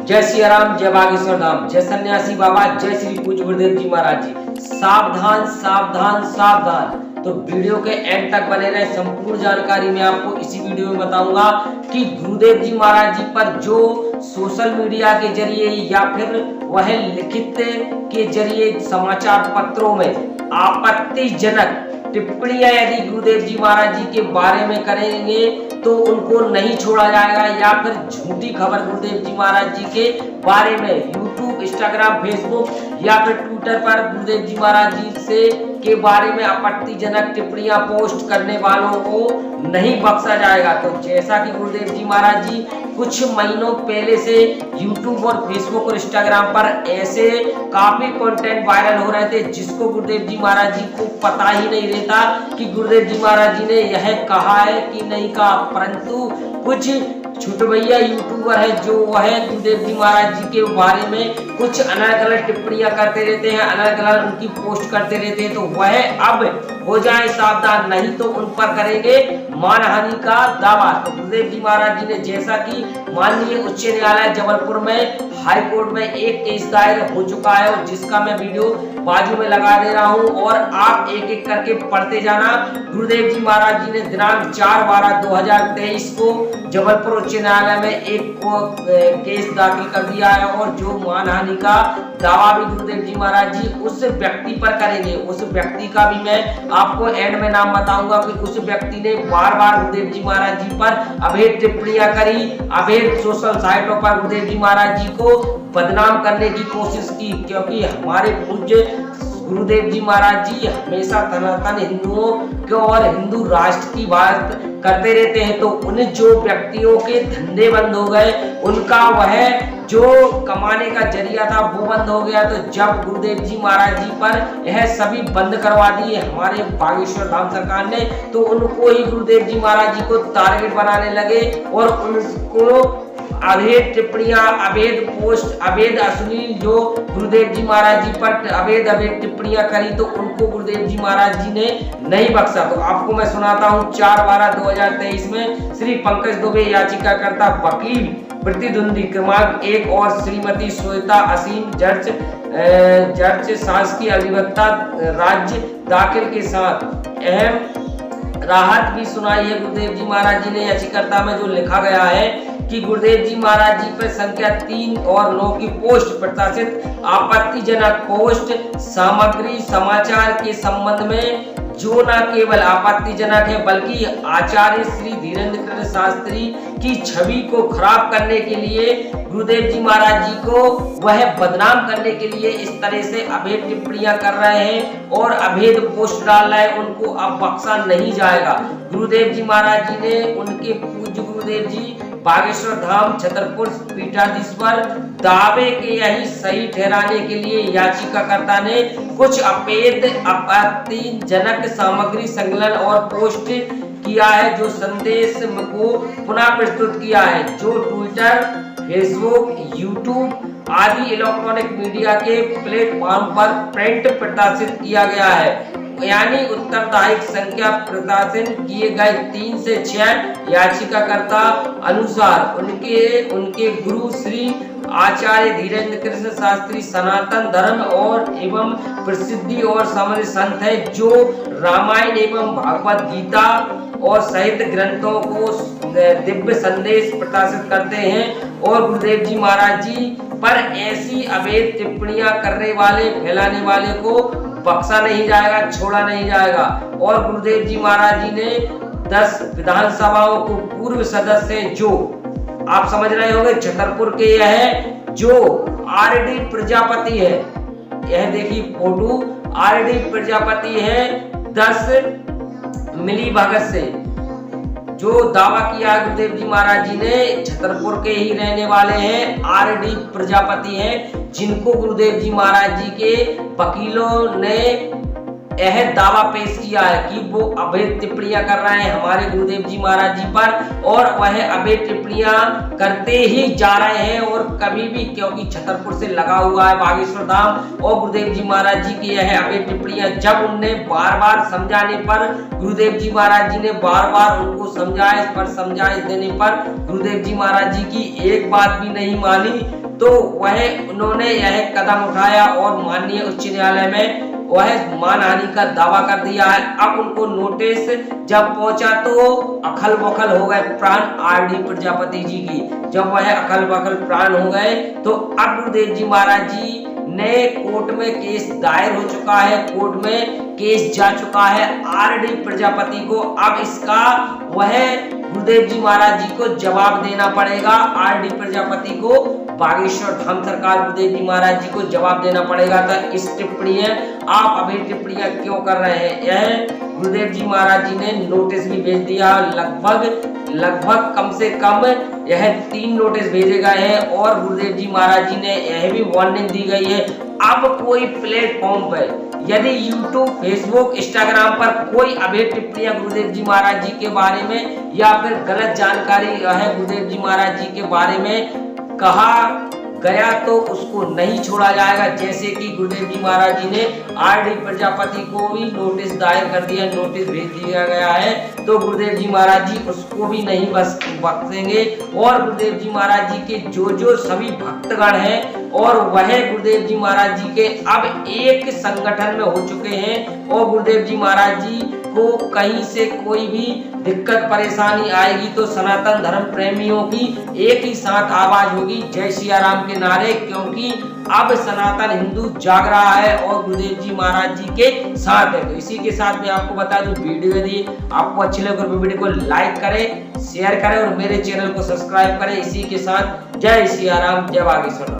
जय सिया राम, जय बागेश्वर धाम, जय सन्यासी बाबा, जय श्री पूज्य गुरुदेव जी महाराज जी। सावधान सावधान सावधान। तो वीडियो के एंड तक बने रहे। संपूर्ण जानकारी मैं आपको इसी वीडियो में बताऊंगा कि गुरुदेव जी महाराज जी पर जो सोशल मीडिया के जरिए या फिर वह लिखित के जरिए समाचार पत्रों में आपत्तिजनक टिप्पणियां यदि गुरुदेव जी महाराज जी के बारे में करेंगे तो उनको नहीं छोड़ा जाएगा, या फिर झूठी खबर गुरुदेव जी महाराज जी के बारे में यूट्यूब, इंस्टाग्राम, फेसबुक या फिर ट्विटर पर गुरुदेव जी महाराज जी से के बारे में आपत्तिजनक टिप्पणियां पोस्ट करने वालों को नहीं बख्शा जाएगा। तो जैसा कि गुरुदेव जी महाराज जी कुछ महीनों पहले से यूट्यूब और फेसबुक और इंस्टाग्राम पर ऐसे काफी कंटेंट वायरल हो रहे थे जिसको गुरुदेव जी महाराज जी को पता ही नहीं रहता कि गुरुदेव जी महाराज जी ने यह कहा है कि नहीं कहा, परंतु कुछ छुटभैया यूट्यूबर है जो वह गुरुदेव जी महाराज जी के बारे में कुछ अलग अलग टिप्पणियां करते रहते हैं, अलग अलग उनकी पोस्ट करते रहते हैं। तो वह अब हो जाए सावधान, नहीं तो उन पर करेंगे मानहानि का दावा। तो गुरुदेव जी महाराज जी ने जैसा कि माननीय उच्च न्यायालय जबलपुर में हाई कोर्ट में एक केस दायर हो चुका है और जिसका मैं वीडियो बाजू में लगा दे रहा हूं और आप एक एक करके पढ़ते जाना। गुरुदेव जी महाराज जी ने दिनांक 4/12/2023 को जबलपुर उच्च न्यायालय में एक केस दाखिल कर दिया है और जो मानहानि का दावा भी गुरुदेव जी महाराज जी उस व्यक्ति पर करेंगे। उस व्यक्ति का भी मैं आपको एंड में नाम बताऊंगा कि उस व्यक्ति ने बार बार गुरुदेव जी महाराज जी पर अभेद टिप्पणियां करी, अभेद सोशल साइटों पर गुरुदेव जी महाराज जी को बदनाम करने की कोशिश की, क्योंकि हमारे पूज्य गुरुदेव जी महाराज जी हमेशा सनातन हिंदुओं को और हिंदू राष्ट्र की बात करते रहते हैं। तो उन जो व्यक्तियों के धंधे बंद हो गए, उनका वह जो कमाने का जरिया था वो बंद हो गया। तो जब गुरुदेव जी महाराज जी पर यह सभी बंद करवा दिए हमारे बागेश्वर धाम सरकार ने, तो उनको ही गुरुदेव जी महाराज जी को टारगेट बनाने लगे और उनको अभेद टिप्पणियां, अभेद पोस्ट, अभेद अश्लील जो गुरुदेव जी महाराज जी पर अभेद टिप्पणियां करी, तो उनको गुरुदेव जी महाराज जी ने नहीं बख्शा। तो आपको मैं सुनाता हूं 4/12/2023 में श्री पंकज दुबे याचिकाकर्ता वकील प्रतिद्वंदी क्रमांक 1 और श्रीमती श्वेता असीम जज शासकीय अधिवक्ता राज्य दाखिल के साथ अहम राहत भी सुनाई है। गुरुदेव जी महाराज जी ने याचिकाकर्ता में जो लिखा गया है कि गुरुदेव जी महाराज जी पर संख्या 3 और 9 की पोस्ट प्रकाशित आपत्तिजनक पोस्ट सामग्री समाचार के संबंध में जो न केवल आपत्तिजनक है बल्कि आचार्य श्री धीरेन्द्र कृष्ण शास्त्री की छवि को खराब करने के लिए गुरुदेव जी महाराज जी को वह बदनाम करने के लिए इस तरह से अभेद टिप्पणियां कर रहे हैं और अभेद पोस्ट डाल रहे हैं, उनको अब बख्शा नहीं जाएगा। गुरुदेव जी महाराज जी ने उनके पूज्य गुरुदेव जी बागेश्वर धाम छतरपुर पीठाधीश्वर दावे के यही सही ठहराने के लिए याचिकाकर्ता ने कुछ अभेद आपत्तिजनक सामग्री संकलन और पोस्ट किया है, जो संदेश को पुनः प्रस्तुत किया है, जो ट्विटर, फेसबुक, यूट्यूब आदि इलेक्ट्रॉनिक मीडिया के प्लेटफॉर्म पर प्रिंट प्रकाशित किया गया है। यानी उत्तरदायिक संख्या प्रकाशन किए गए 3 से 6 याचिकाकर्ता अनुसार उनके गुरु श्री आचार्य धीरेन्द्र कृष्ण शास्त्री सनातन धर्म और एवं प्रसिद्धि और समृद्ध संत है, जो रामायण एवं भागवत गीता और साहित्य ग्रंथों को दिव्य संदेश प्रकाशित करते हैं और गुरुदेव जी महाराज जी पर ऐसी अभेद टिप्पणियां करने वाले, फैलाने वाले को बख्शा नहीं जाएगा, छोड़ा नहीं जाएगा। और गुरुदेव जी महाराज जी ने 10 विधानसभाओं को पूर्व सदस्य जो आप समझ रहे होंगे छतरपुर के यह जो आरडी प्रजापति है, यह देखिए फोटो, आरडी प्रजापति है 10 मिली भगत से जो दावा किया गुरुदेव जी महाराज जी ने, छतरपुर के ही रहने वाले हैं, आरडी प्रजापति हैं, जिनको गुरुदेव जी महाराज जी के वकीलों ने यह दावा पेश किया है कि वो अभेद टिप्पणियां कर रहे हैं हमारे गुरुदेव जी महाराज जी पर और वह अभेद टिप्पणियां करते ही जा रहे हैं और कभी भी, क्योंकि छतरपुर से लगा हुआ है बागेश्वर धाम और गुरुदेव जी महाराज जी की यह अभेद टिप्पणियां जब उनने बार बार समझाने पर, गुरुदेव जी महाराज जी ने बार बार उनको समझाइश देने पर गुरुदेव जी महाराज जी की एक बात भी नहीं मानी। तो उन्होंने यह कदम उठाया और माननीय उच्च न्यायालय में वह मानहानि का दावा कर दिया है। अब उनको नोटिस जब पहुंचा तो अखल बखल हो गए प्राण आरडी प्रजापति जी की। जब वह अखल बखल प्राण हो गए तो अब गुरुदेव जी महाराज जी ने कोर्ट में केस दायर हो चुका है, कोर्ट में केस जा चुका है आरडी प्रजापति को। अब इसका वह गुरुदेव जी महाराज जी को जवाब देना पड़ेगा। आरडी प्रजापति को बागेश्वर धाम सरकार गुरुदेव जी महाराज जी को जवाब देना पड़ेगा। तो इस टिप्पणी है, आप अभी टिप्पणियां क्यों कर रहे हैं? यह गुरुदेव जी महाराज जी ने नोटिस भी भेज दिया। लगभग कम से कम यह 3 नोटिस भेजे गए हैं और गुरुदेव जी महाराज जी ने यह भी वार्निंग दी गई है। अब कोई प्लेटफॉर्म पर यदि यूट्यूब, फेसबुक, इंस्टाग्राम पर कोई अभेद टिप्पणियां गुरुदेव जी महाराज जी के बारे में या फिर गलत जानकारी है गुरुदेव जी महाराज जी के बारे में कहा गया तो उसको नहीं छोड़ा जाएगा। जैसे कि गुरुदेव जी महाराज जी ने आरडी प्रजापति को भी नोटिस दायर कर दिया, नोटिस भेज दिया गया है, तो गुरुदेव जी महाराज जी उसको भी नहीं बख्शेंगे। और गुरुदेव जी महाराज जी के जो सभी भक्तगण हैं और वह गुरुदेव जी महाराज जी के अब एक संगठन में हो चुके हैं और गुरुदेव जी महाराज जी को कहीं से कोई भी दिक्कत परेशानी आएगी तो सनातन धर्म प्रेमियों की एक ही साथ आवाज होगी, जय सिया राम के नारे। क्योंकि अब सनातन हिंदू जाग रहा है और गुरुदेव जी महाराज जी के साथ है। तो इसी के साथ मैं आपको बता दूं, वीडियो यदि आपको अच्छी लगे तो वीडियो को लाइक करें, शेयर करें और मेरे चैनल को सब्सक्राइब करें। इसी के साथ जय सिया राम, जय बागेश्वर।